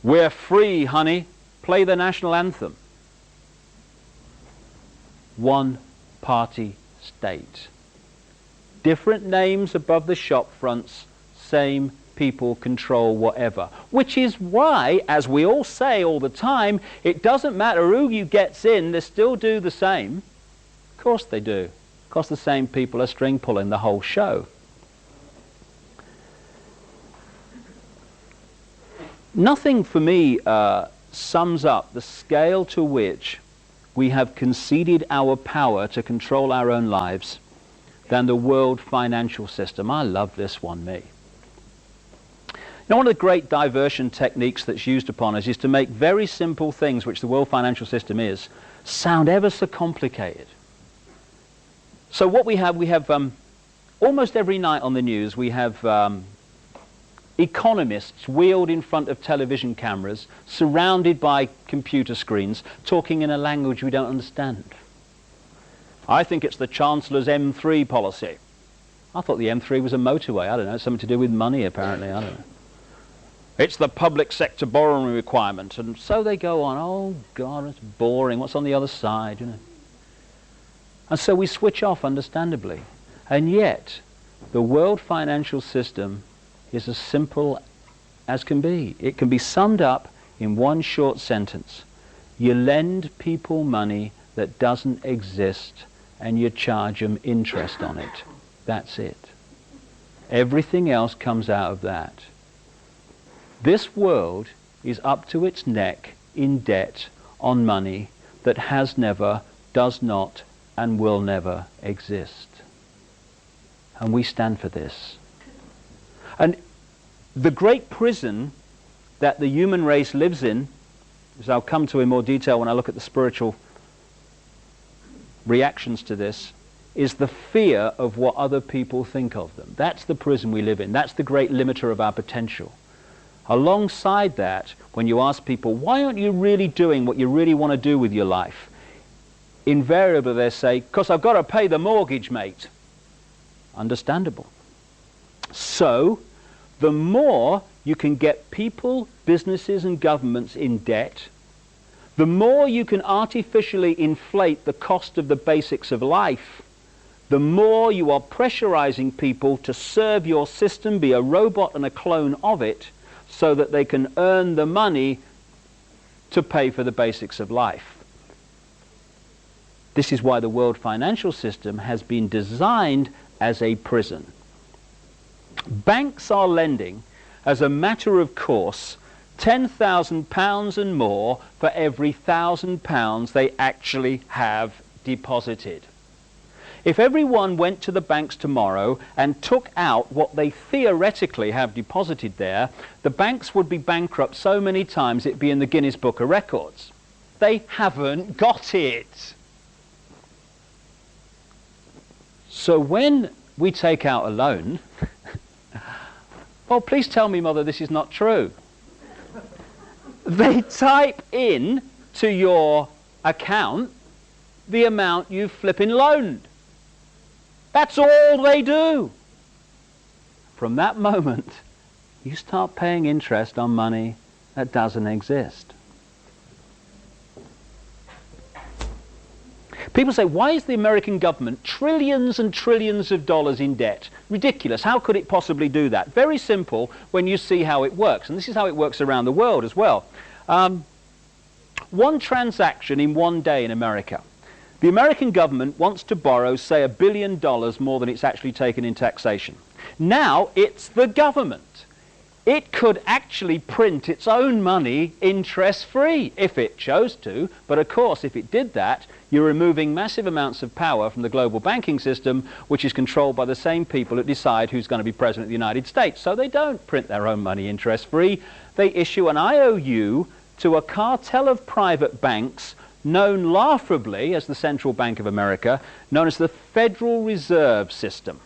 We're free, honey. Play the national anthem. One-party state. Different names above the shop fronts, same people control whatever. Which is why, as we all say all the time, it doesn't matter who you gets in, they still do the same. Of course they do. Of course the same people are string pulling the whole show. Nothing for me sums up the scale to which we have conceded our power to control our own lives than the world financial system. I love this one, me. Now, one of the great diversion techniques that's used upon us is to make very simple things, which the world financial system is, sound ever so complicated. So what we have almost every night on the news, we have economists wheeled in front of television cameras, surrounded by computer screens, talking in a language we don't understand. I think it's the Chancellor's M3 policy. I thought the M3 was a motorway. I don't know, something to do with money apparently, I don't know. It's the public sector borrowing requirement, and so they go on. Oh God, it's boring. What's on the other side, you know? And so we switch off, understandably. And yet, the world financial system is as simple as can be. It can be summed up in one short sentence. You lend people money that doesn't exist, and you charge them interest on it. That's it. Everything else comes out of that. This world is up to its neck in debt on money that has never, does not, and will never exist. And we stand for this. And the great prison that the human race lives in, as I'll come to in more detail when I look at the spiritual reactions to this, is the fear of what other people think of them. That's the prison we live in. That's the great limiter of our potential. Alongside that, when you ask people, why aren't you really doing what you really want to do with your life? Invariably they say, because I've got to pay the mortgage, mate. Understandable. So, the more you can get people, businesses and governments in debt, the more you can artificially inflate the cost of the basics of life, the more you are pressurizing people to serve your system, be a robot and a clone of it, so that they can earn the money to pay for the basics of life. This is why the world financial system has been designed as a prison. Banks are lending, as a matter of course, £10,000 and more for every £1,000 they actually have deposited. If everyone went to the banks tomorrow and took out what they theoretically have deposited there, the banks would be bankrupt so many times it'd be in the Guinness Book of Records. They haven't got it. So when we take out a loan, well, please tell me, Mother, this is not true. They type in to your account the amount you've flipping loaned. That's all they do. From that moment, you start paying interest on money that doesn't exist. People say, why is the American government trillions and trillions of dollars in debt? Ridiculous. How could it possibly do that? Very simple when you see how it works. And this is how it works around the world as well. One transaction in one day in America. The American government wants to borrow, say, $1 billion more than it's actually taken in taxation. Now it's the government. It could actually print its own money interest-free if it chose to. But of course, if it did that, you're removing massive amounts of power from the global banking system, which is controlled by the same people that decide who's going to be president of the United States. So they don't print their own money interest-free. They issue an IOU to a cartel of private banks known laughably as the Central Bank of America, known as the Federal Reserve System.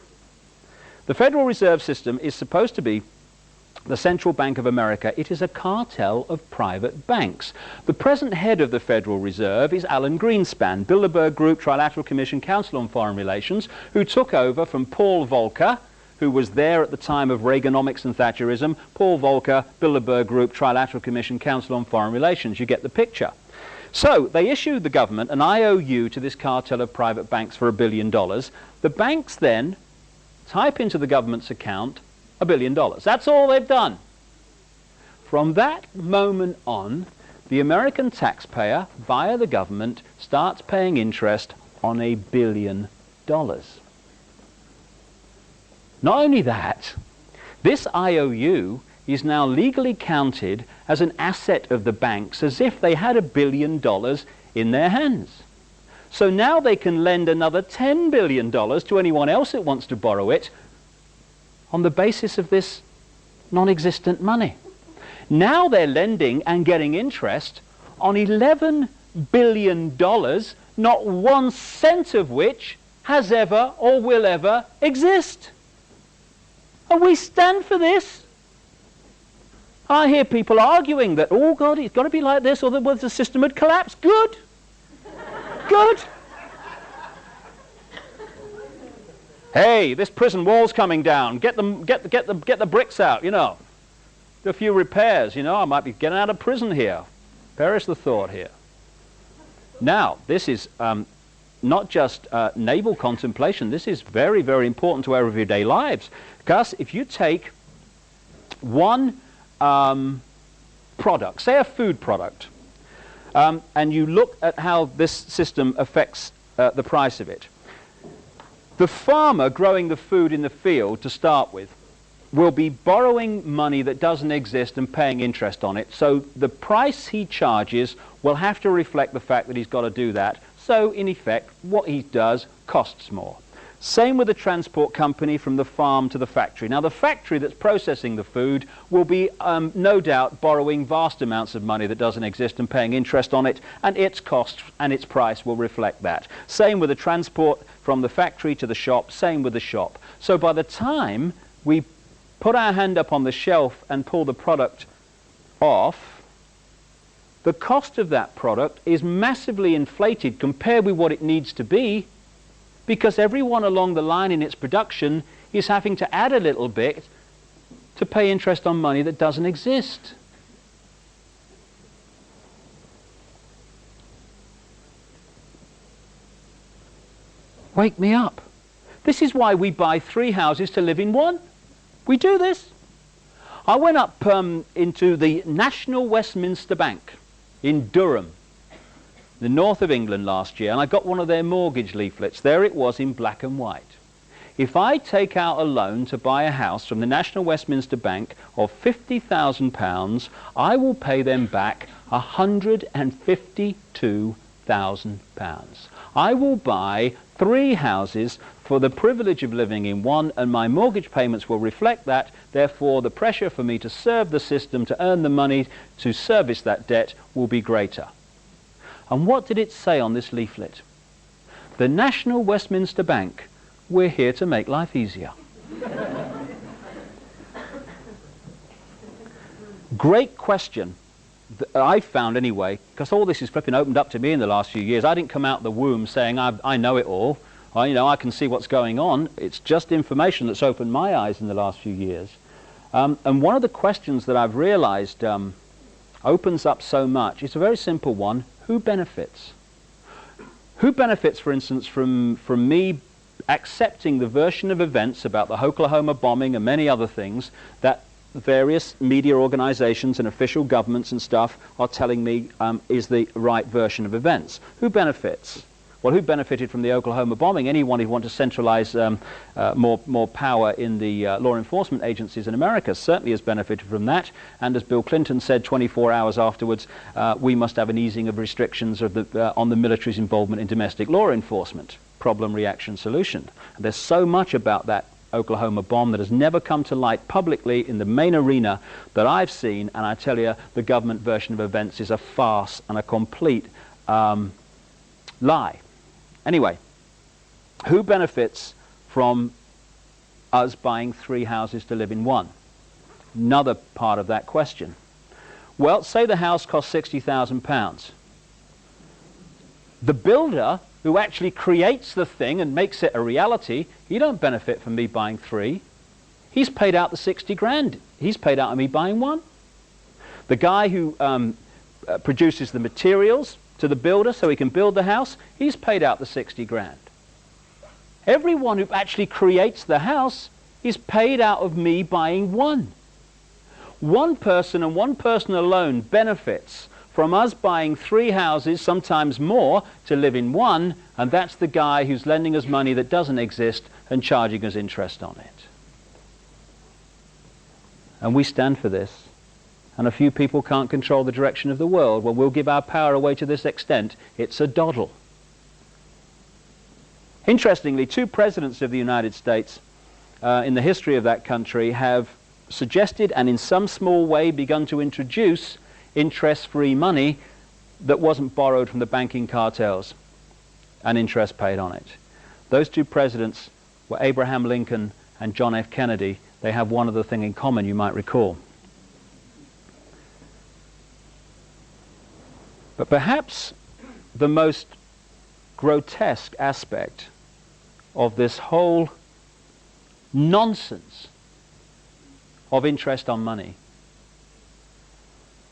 The Federal Reserve System is supposed to be the Central Bank of America. It is a cartel of private banks. The present head of the Federal Reserve is Alan Greenspan, Bilderberg Group, Trilateral Commission, Council on Foreign Relations, who took over from Paul Volcker, who was there at the time of Reaganomics and Thatcherism, Paul Volcker, Bilderberg Group, Trilateral Commission, Council on Foreign Relations. You get the picture. So they issued the government an IOU to this cartel of private banks for $1 billion. The banks then type into the government's account $1 billion. That's all they've done. From that moment on, the American taxpayer, via the government, starts paying interest on $1 billion. Not only that, this IOU is now legally counted as an asset of the banks, as if they had $1 billion in their hands. So now they can lend another $10 billion to anyone else that wants to borrow it on the basis of this non-existent money. Now they're lending and getting interest on $11 billion, not 1 cent of which has ever or will ever exist. And we stand for this. I hear people arguing that, oh God, it's got to be like this or the system would collapse. Good. Good. Hey, this prison wall's coming down. Get the bricks out, you know. Do a few repairs, you know. I might be getting out of prison here. Perish the thought here. Now, this is not just naval contemplation. This is very, very important to our everyday lives. Because if you take one product, say a food product, and you look at how this system affects the price of it, the farmer growing the food in the field to start with will be borrowing money that doesn't exist and paying interest on it. So the price he charges will have to reflect the fact that he's got to do that. So in effect, what he does costs more. Same with the transport company from the farm to the factory. Now the factory that's processing the food will be no doubt borrowing vast amounts of money that doesn't exist and paying interest on it, and its cost and its price will reflect that. Same with the transport from the factory to the shop, same with the shop. So by the time we put our hand up on the shelf and pull the product off, the cost of that product is massively inflated compared with what it needs to be, because everyone along the line in its production is having to add a little bit to pay interest on money that doesn't exist. Wake me up. This is why we buy 3 houses to live in one. We do this. I went up into the National Westminster Bank in Durham, the north of England, last year, and I got one of their mortgage leaflets. There it was in black and white. If I take out a loan to buy a house from the National Westminster Bank of £50,000, I will pay them back £152,000. I will buy 3 houses for the privilege of living in one, and my mortgage payments will reflect that. Therefore, the pressure for me to serve the system, to earn the money to service that debt, will be greater. And what did it say on this leaflet? The National Westminster Bank, we're here to make life easier. Great question. I found anyway, because all this is flipping opened up to me in the last few years. I didn't come out the womb saying I know it all. I can see what's going on. It's just information that's opened my eyes in the last few years. And one of the questions that I've realized opens up so much, it's a very simple one. Who benefits? Who benefits, for instance, from me accepting the version of events about the Oklahoma bombing and many other things that various media organizations and official governments and stuff are telling me is the right version of events? Who benefits? Well, who benefited from the Oklahoma bombing? Anyone who wants to centralize more power in the law enforcement agencies in America certainly has benefited from that. And as Bill Clinton said 24 hours afterwards, we must have an easing of restrictions of on the military's involvement in domestic law enforcement. Problem, reaction, solution. And there's so much about that Oklahoma bomb that has never come to light publicly in the main arena that I've seen, and I tell you, the government version of events is a farce and a complete lie. Anyway, who benefits from us buying 3 houses to live in one? Another part of that question. Well, say the house costs £60,000. The builder who actually creates the thing and makes it a reality, he don't benefit from me buying 3. He's paid out the 60 grand. He's paid out of me buying one. The guy who produces the materials to the builder so he can build the house, he's paid out the 60 grand. Everyone who actually creates the house is paid out of me buying one. One person and one person alone benefits from us buying 3 houses, sometimes more, to live in one, and that's the guy who's lending us money that doesn't exist and charging us interest on it. And we stand for this. And a few people can't control the direction of the world. Well, we'll give our power away to this extent. It's a doddle. Interestingly, 2 presidents of the United States in the history of that country have suggested and in some small way begun to introduce interest-free money that wasn't borrowed from the banking cartels and interest paid on it. Those 2 presidents were Abraham Lincoln and John F. Kennedy. They have one other thing in common, you might recall. But perhaps the most grotesque aspect of this whole nonsense of interest on money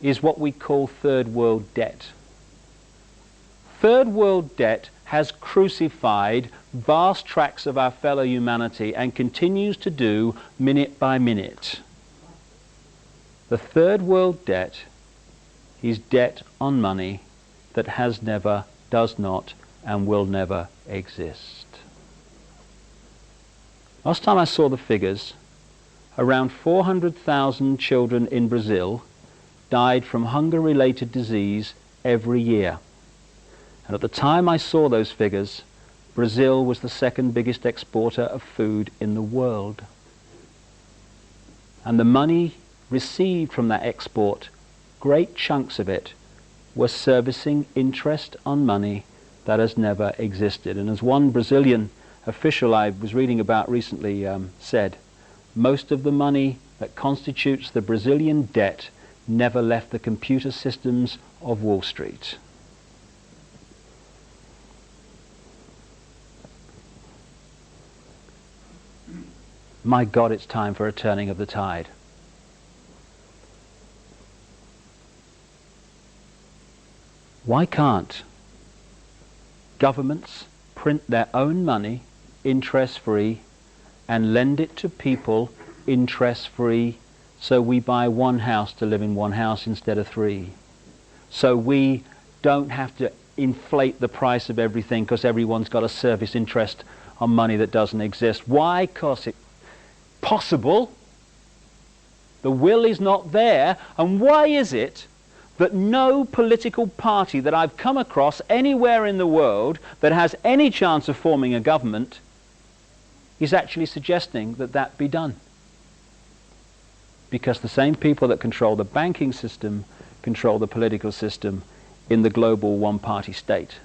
is what we call third world debt. Third world debt has crucified vast tracts of our fellow humanity and continues to do minute by minute. The third world debt is debt on money that has never, does not, and will never exist. Last time I saw the figures, around 400,000 children in Brazil died from hunger-related disease every year. And at the time I saw those figures, Brazil was the 2nd biggest exporter of food in the world. And the money received from that export, great chunks of it, were servicing interest on money that has never existed. And as one Brazilian official I was reading about recently said, most of the money that constitutes the Brazilian debt never left the computer systems of Wall Street. My God, it's time for a turning of the tide. Why can't governments print their own money interest-free and lend it to people interest-free, so we buy one house to live in one house instead of 3? So we don't have to inflate the price of everything because everyone's got a service interest on money that doesn't exist. Why? Because it's possible. The will is not there. And why is it that no political party that I've come across anywhere in the world that has any chance of forming a government is actually suggesting that that be done? Because the same people that control the banking system control the political system in the global one-party state.